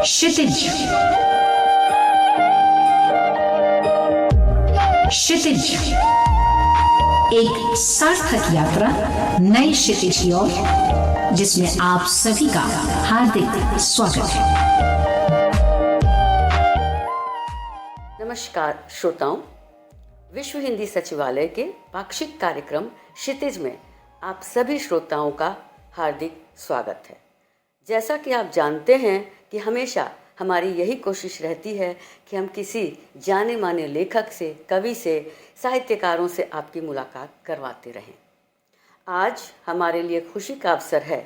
क्षितिज। क्षितिज, एक सार्थक यात्रा नई क्षितिज की ओर, जिसमें आप सभी का हार्दिक स्वागत है। नमस्कार श्रोताओं, विश्व हिंदी सचिवालय के पाक्षिक कार्यक्रम क्षितिज में आप सभी श्रोताओं का हार्दिक स्वागत है। जैसा कि आप जानते हैं कि हमेशा हमारी यही कोशिश रहती है कि हम किसी जाने माने लेखक से, कवि से, साहित्यकारों से आपकी मुलाकात करवाते रहें। आज हमारे लिए खुशी का अवसर है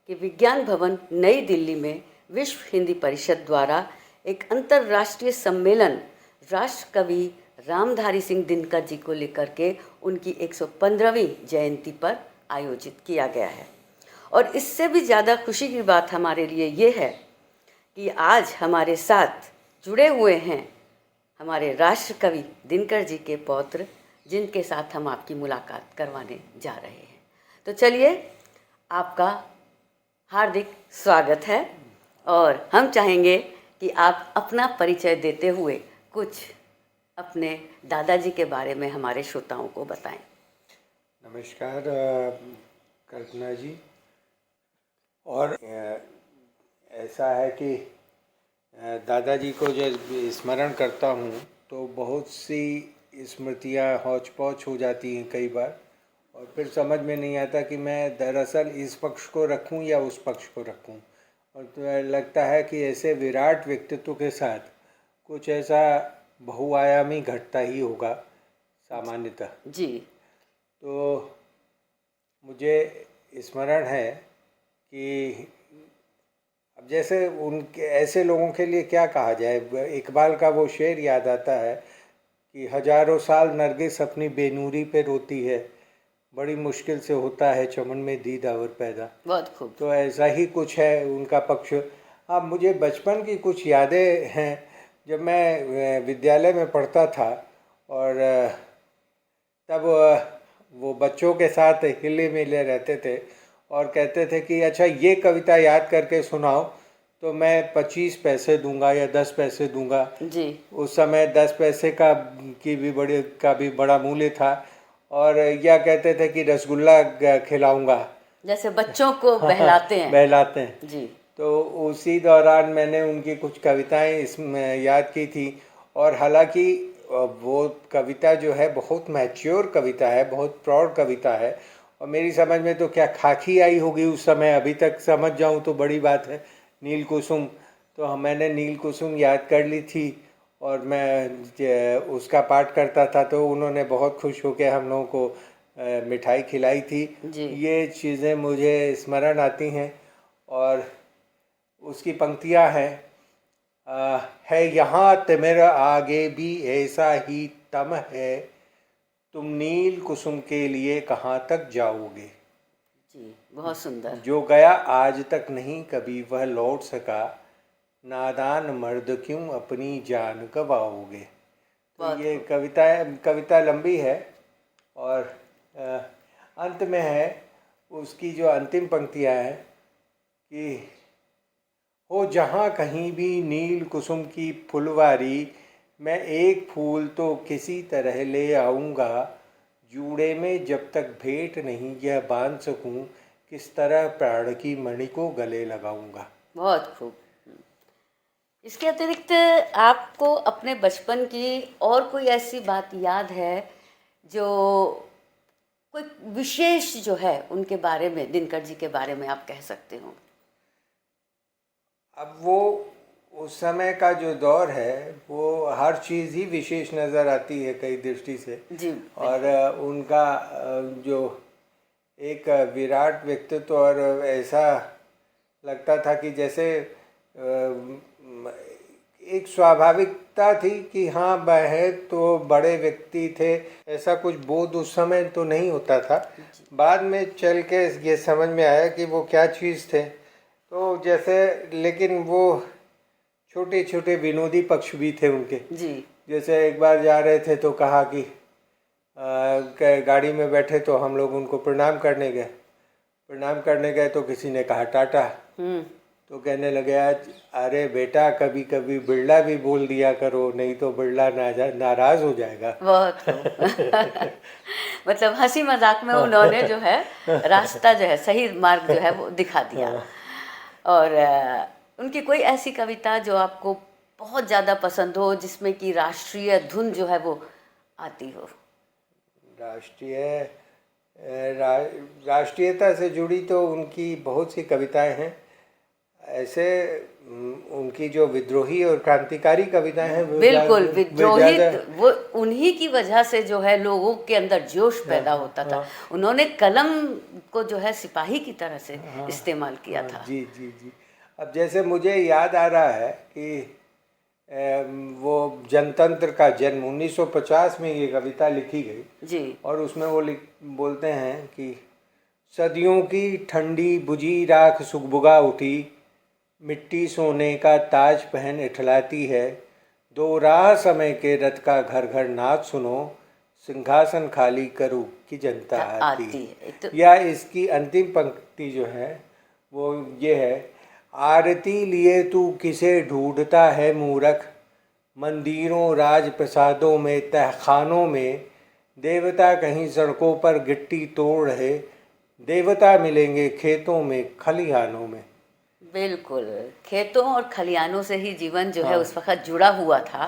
कि विज्ञान भवन नई दिल्ली में विश्व हिंदी परिषद द्वारा एक अंतर्राष्ट्रीय सम्मेलन राष्ट्र कवि रामधारी सिंह दिनकर जी को लेकर के उनकी 115वीं जयंती पर आयोजित किया गया है। और इससे भी ज़्यादा खुशी की बात हमारे लिए ये है कि आज हमारे साथ जुड़े हुए हैं हमारे राष्ट्र कवि दिनकर जी के पौत्र, जिनके साथ हम आपकी मुलाकात करवाने जा रहे हैं। तो चलिए, आपका हार्दिक स्वागत है और हम चाहेंगे कि आप अपना परिचय देते हुए कुछ अपने दादाजी के बारे में हमारे श्रोताओं को बताएं। नमस्कार कल्पना जी। और ऐसा है कि दादाजी को जब स्मरण करता हूँ तो बहुत सी स्मृतियाँ हौच पौच हो जाती हैं कई बार, और फिर समझ में नहीं आता कि मैं दरअसल इस पक्ष को रखूँ या उस पक्ष को रखूँ। और तो लगता है कि ऐसे विराट व्यक्तित्व के साथ कुछ ऐसा बहुआयामी घटता ही होगा सामान्यतः जी। तो मुझे स्मरण है कि अब जैसे उनके ऐसे लोगों के लिए क्या कहा जाए, इकबाल का वो शेर याद आता है कि हजारों साल नरगिस अपनी बेनूरी पे रोती है, बड़ी मुश्किल से होता है चमन में दीदावर पैदा। बहुत खूब। तो ऐसा ही कुछ है उनका पक्ष। अब मुझे बचपन की कुछ यादें हैं। जब मैं विद्यालय में पढ़ता था और तब वो बच्चों के साथ हिले मिले रहते थे और कहते थे कि अच्छा ये कविता याद करके सुनाओ तो मैं 25 पैसे दूंगा या 10 पैसे दूंगा जी। उस समय 10 पैसे का भी बड़ा मूल्य था। और या कहते थे कि रसगुल्ला खिलाऊंगा, जैसे बच्चों को बहलाते हैं। बहलाते हैं जी। तो उसी दौरान मैंने उनकी कुछ कविताएं इसमें याद की थी। और हालांकि वो कविता जो है बहुत मैच्योर कविता है, बहुत प्रौढ़ कविता है, और मेरी समझ में तो क्या खाकी आई होगी उस समय, अभी तक समझ जाऊं तो बड़ी बात है। नील कुसुम, तो मैंने नील कुसुम याद कर ली थी और मैं उसका पाठ करता था तो उन्होंने बहुत खुश होकर हम लोगों को मिठाई खिलाई थी जी। ये चीज़ें मुझे स्मरण आती हैं। और उसकी पंक्तियां हैं, है यहाँ तिमिर आगे भी ऐसा ही तम है, तुम नील कुसुम के लिए कहाँ तक जाओगे। जी, बहुत सुंदर। जो गया आज तक नहीं कभी वह लौट सका, नादान मर्द क्यों अपनी जान गवाओगे। तो ये कविता लंबी है और अंत में है उसकी जो अंतिम पंक्तियाँ हैं कि हो जहाँ कहीं भी नील कुसुम की फुलवारी, मैं एक फूल तो किसी तरह ले आऊँगा, जूड़े में जब तक भेंट नहीं यह बांध सकूँ, किस तरह प्राण की मणि को गले लगाऊँगा। बहुत खूब। इसके अतिरिक्त आपको अपने बचपन की और कोई ऐसी बात याद है जो कोई विशेष जो है उनके बारे में, दिनकर जी के बारे में आप कह सकते हो? अब वो उस समय का जो दौर है वो हर चीज़ ही विशेष नज़र आती है कई दृष्टि से जी। और उनका जो एक विराट व्यक्तित्व, और ऐसा लगता था कि जैसे एक स्वाभाविकता थी कि हाँ वह तो बड़े व्यक्ति थे, ऐसा कुछ बोध उस समय तो नहीं होता था। बाद में चल के ये समझ में आया कि वो क्या चीज़ थे। तो जैसे लेकिन वो छोटे छोटे विनोदी पक्ष भी थे उनके। जी। जैसे एक बार जा रहे थे तो कहा कि गाड़ी में बैठे तो हम लोग उनको प्रणाम करने गए तो किसी ने कहा टाटा। तो कहने लगे आज, अरे बेटा कभी कभी बिरला भी बोल दिया करो, नहीं तो बिरला नाराज हो जाएगा। बहुत खूब। मतलब हंसी मजाक में उन्होंने जो है रास्ता जो है, सही मार्ग जो है वो दिखा दिया। और उनकी कोई ऐसी कविता जो आपको बहुत ज़्यादा पसंद हो, जिसमें कि राष्ट्रीय धुन जो है वो आती हो? राष्ट्रीयता से जुड़ी तो उनकी बहुत सी कविताएं हैं। ऐसे उनकी जो विद्रोही और क्रांतिकारी कविताएं हैं वो बिल्कुल विद्रोही, वो उन्हीं की वजह से जो है लोगों के अंदर जोश पैदा होता था। उन्होंने कलम को जो है सिपाही की तरह से इस्तेमाल किया था। जी जी जी। अब जैसे मुझे याद आ रहा है कि वो जनतंत्र का जन्म 1950 में ये कविता लिखी गई जी। और उसमें वो बोलते हैं कि सदियों की ठंडी बुझी राख सुगबुगा उठी, मिट्टी सोने का ताज पहन इठलाती है, दो राह समय के रथ का घर घर नाच सुनो, सिंहासन खाली करूँ की जनता आती है। तो या इसकी अंतिम पंक्ति जो है वो ये है, आरती लिए तू किसे ढूंढता है मूरख, मंदिरों राज प्रसादों में तहखानों में, देवता कहीं सड़कों पर गिट्टी तोड़ रहे, देवता मिलेंगे खेतों में खलिहानों में। बिल्कुल, खेतों और खलिहानों से ही जीवन जो है उस वक्त जुड़ा हुआ था।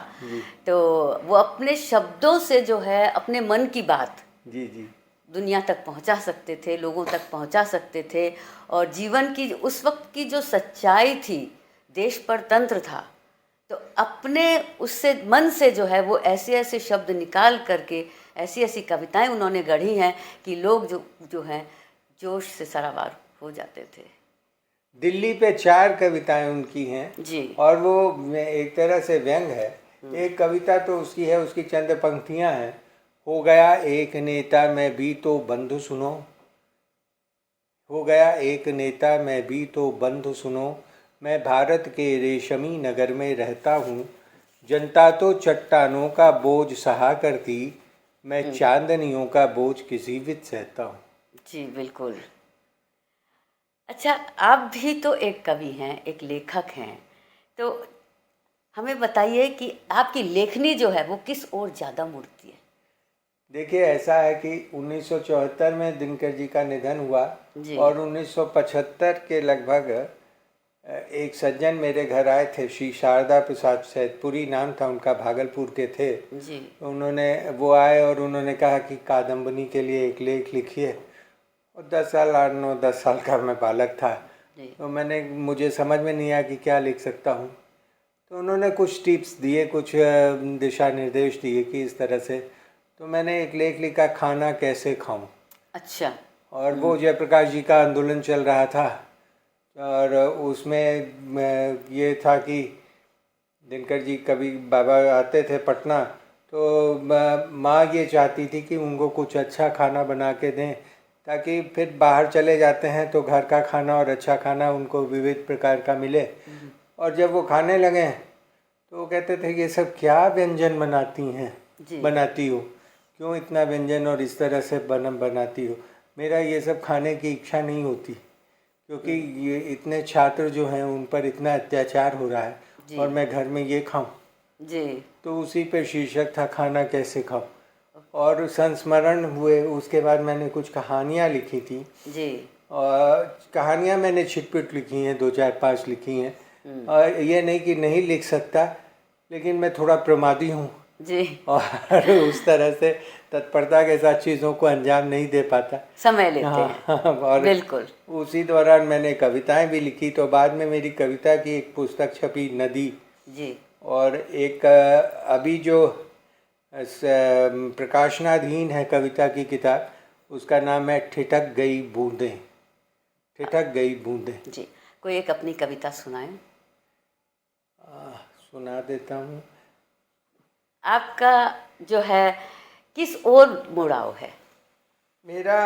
तो वो अपने शब्दों से जो है अपने मन की बात जी जी दुनिया तक पहुंचा सकते थे, लोगों तक पहुंचा सकते थे। और जीवन की उस वक्त की जो सच्चाई थी, देश परतंत्र था, तो अपने उससे मन से जो है वो ऐसे ऐसे शब्द निकाल करके ऐसी ऐसी कविताएं उन्होंने गढ़ी हैं कि लोग जो हैं जोश से सराबार हो जाते थे। दिल्ली पे 4 कविताएं उनकी हैं जी। और वो एक तरह से व्यंग है। एक कविता तो उसकी है, उसकी चंद पंक्तियां हैं, हो गया एक नेता मैं भी तो बंधु सुनो, हो गया एक नेता मैं भी तो बंधु सुनो, मैं भारत के रेशमी नगर में रहता हूँ, जनता तो चट्टानों का बोझ सहा करती, मैं चांदनियों का बोझ किसी विध सहता हूँ। जी बिल्कुल। अच्छा, आप भी तो एक कवि हैं, एक लेखक हैं, तो हमें बताइए कि आपकी लेखनी जो है वो किस ओर ज़्यादा मुड़ती है? देखिए, ऐसा है कि 1974 में दिनकर जी का निधन हुआ और 1975 के लगभग एक सज्जन मेरे घर आए थे, श्री शारदा प्रसाद सैदपुरी नाम था उनका, भागलपुर के थे जी। तो वो आए और उन्होंने कहा कि कादम्बनी के लिए एक लेख लिखिए। और 10 साल का मैं बालक था, तो मुझे समझ में नहीं आया कि क्या लिख सकता हूँ। तो उन्होंने कुछ टिप्स दिए, कुछ दिशा निर्देश दिए कि इस तरह से, तो मैंने एक लेख लिखा, खाना कैसे खाऊं। अच्छा। और वो जयप्रकाश जी का आंदोलन चल रहा था और उसमें ये था कि दिनकर जी कभी बाबा आते थे पटना, तो माँ ये चाहती थी कि उनको कुछ अच्छा खाना बना के दें, ताकि फिर बाहर चले जाते हैं तो घर का खाना और अच्छा खाना उनको विविध प्रकार का मिले। और जब वो खाने लगे तो वो कहते थे ये सब क्या व्यंजन बनाती हो, क्यों इतना व्यंजन और इस तरह से बनाती हो, मेरा ये सब खाने की इच्छा नहीं होती, क्योंकि ये इतने छात्र जो हैं उन पर इतना अत्याचार हो रहा है और मैं घर में ये खाऊं। जी। तो उसी पे शीर्षक था, खाना कैसे खाऊं। और संस्मरण हुए, उसके बाद मैंने कुछ कहानियाँ लिखी थी जी। और कहानियाँ मैंने छिटपुट लिखी हैं, 2-4-5 लिखी हैं। और ये नहीं कि नहीं लिख सकता, लेकिन मैं थोड़ा प्रमादी हूँ जी। और उस तरह से तत्परता के साथ चीज़ों को अंजाम नहीं दे पाता, समय लेते हैं। और बिल्कुल उसी दौरान मैंने कविताएं भी लिखी। तो बाद में मेरी कविता की एक पुस्तक छपी, नदी जी। और एक अभी जो प्रकाशनाधीन है कविता की किताब, उसका नाम है ठिठक गई बूंदें। ठिठक गई बूंदें जी। कोई एक अपनी कविता सुनाएं। सुना देता हूँ। आपका जो है किस ओर मुड़ाव है? मेरा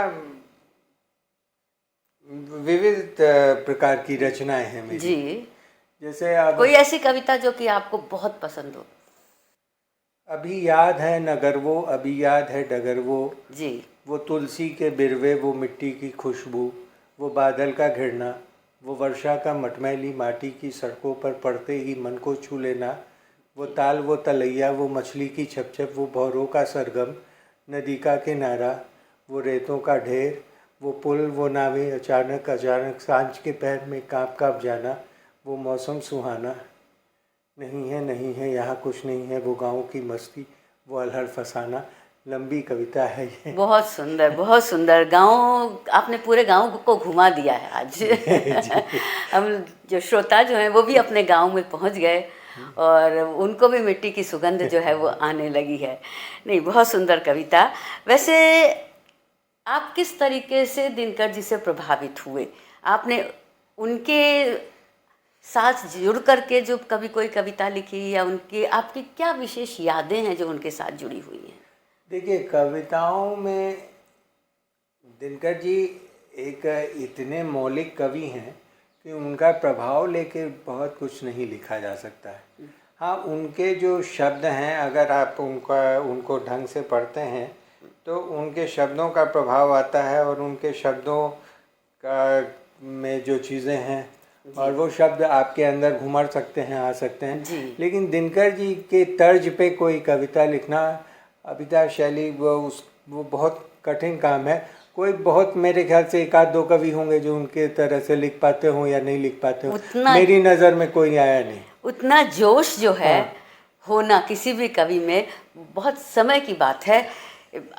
विविध प्रकार की रचनाएं हैं मेरी जी। जैसे कोई ऐसी कविता जो कि आपको बहुत पसंद हो? अभी याद है नगर वो, अभी याद है डगर वो जी। वो तुलसी के बिरवे, वो मिट्टी की खुशबू, वो बादल का घिरना, वो वर्षा का मटमैली माटी की सड़कों पर पड़ते ही मन को छू लेना, वो ताल वो तलैया, वो मछली की छपछप, वो भौरों का सरगम, नदी का किनारा, वो रेतों का ढेर, वो पुल वो नावें, अचानक अचानक सांझ के पहर में काँप काँप जाना, वो मौसम सुहाना, नहीं है यहाँ कुछ नहीं है, वो गाँव की मस्ती, वो अलहड़ फसाना। लंबी कविता है ये। बहुत सुंदर, बहुत सुंदर। गांव, आपने पूरे गांव को घुमा दिया है आज। हम जो श्रोता जो हैं वो भी अपने गांव में पहुंच गए और उनको भी मिट्टी की सुगंध जो है वो आने लगी है। नहीं, बहुत सुंदर कविता। वैसे आप किस तरीके से दिनकर जी से प्रभावित हुए? आपने उनके साथ जुड़ करके जो कभी कोई कविता लिखी, या उनकी आपकी क्या विशेष यादें हैं जो उनके साथ जुड़ी हुई हैं? देखिए, कविताओं में दिनकर जी एक इतने मौलिक कवि हैं कि उनका प्रभाव लेके बहुत कुछ नहीं लिखा जा सकता है। हाँ, उनके जो शब्द हैं, अगर आप उनको ढंग से पढ़ते हैं तो उनके शब्दों का प्रभाव आता है, और उनके शब्दों का में जो चीज़ें हैं और वो शब्द आपके अंदर घुमड़ सकते हैं, आ सकते हैं। लेकिन दिनकर जी के तर्ज पे कोई कविता लिखना, कविता शैली, वो बहुत कठिन काम है। कोई बहुत, मेरे ख्याल से एक आध दो कवि होंगे जो उनके तरह से लिख पाते हों या नहीं लिख पाते हों, मेरी नज़र में कोई आया नहीं। उतना जोश जो है होना किसी भी कवि में बहुत समय की बात है,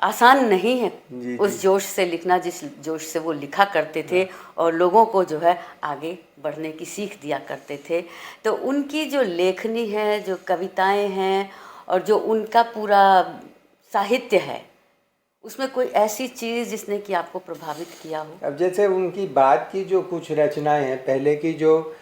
आसान नहीं है। उस जोश से लिखना जिस जोश से वो लिखा करते थे और लोगों को जो है आगे बढ़ने की सीख दिया करते थे। तो उनकी जो लेखनी है, जो कविताएं हैं और जो उनका पूरा साहित्य है, उसमें कोई ऐसी चीज़ जिसने कि आपको प्रभावित किया हो? अब जैसे उनकी बात की जो कुछ रचनाएं हैं, पहले की जो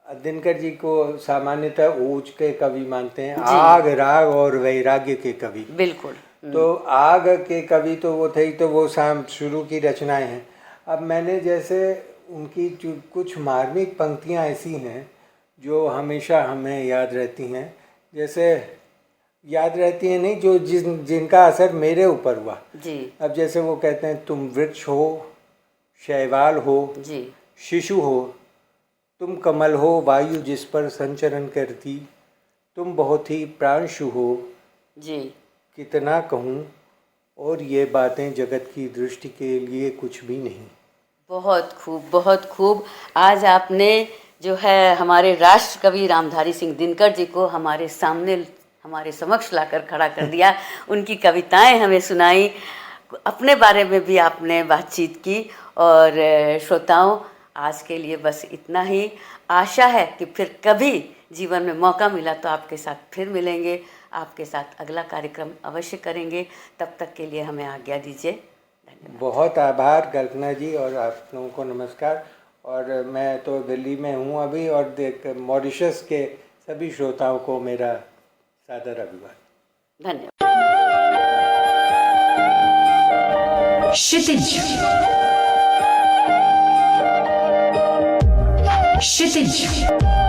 दिनकर जी को सामान्यतः ओज के कवि मानते हैं, आग राग और वैराग्य के कवि। बिल्कुल। तो आग के कवि तो वो थे ही, तो वो शुरू की रचनाएं हैं। अब मैंने जैसे उनकी कुछ मार्मिक पंक्तियां ऐसी हैं जो हमेशा हमें याद रहती हैं, जैसे याद रहती हैं नहीं, जो जिनका असर मेरे ऊपर हुआ जी। अब जैसे वो कहते हैं, तुम वृक्ष हो, शैवाल हो जी, शिशु हो, तुम कमल हो, वायु जिस पर संचरण करती, तुम बहुत ही प्राणशु हो जी, कितना कहूँ, और ये बातें जगत की दृष्टि के लिए कुछ भी नहीं। बहुत खूब, बहुत खूब। आज आपने जो है हमारे राष्ट्र कवि रामधारी सिंह दिनकर जी को हमारे सामने, हमारे समक्ष लाकर खड़ा कर दिया। उनकी कविताएं हमें सुनाई, अपने बारे में भी आपने बातचीत की। और श्रोताओं, आज के लिए बस इतना ही। आशा है कि फिर कभी जीवन में मौका मिला तो आपके साथ फिर मिलेंगे, आपके साथ अगला कार्यक्रम अवश्य करेंगे। तब तक के लिए हमें आज्ञा दीजिए। धन्यवाद। बहुत आभार कल्पना जी, और आप लोगों को नमस्कार। और मैं तो दिल्ली में हूँ अभी, और मॉरिशस के सभी श्रोताओं को मेरा सादर अभिवादन। धन्यवाद। क्षितिज, क्षितिज।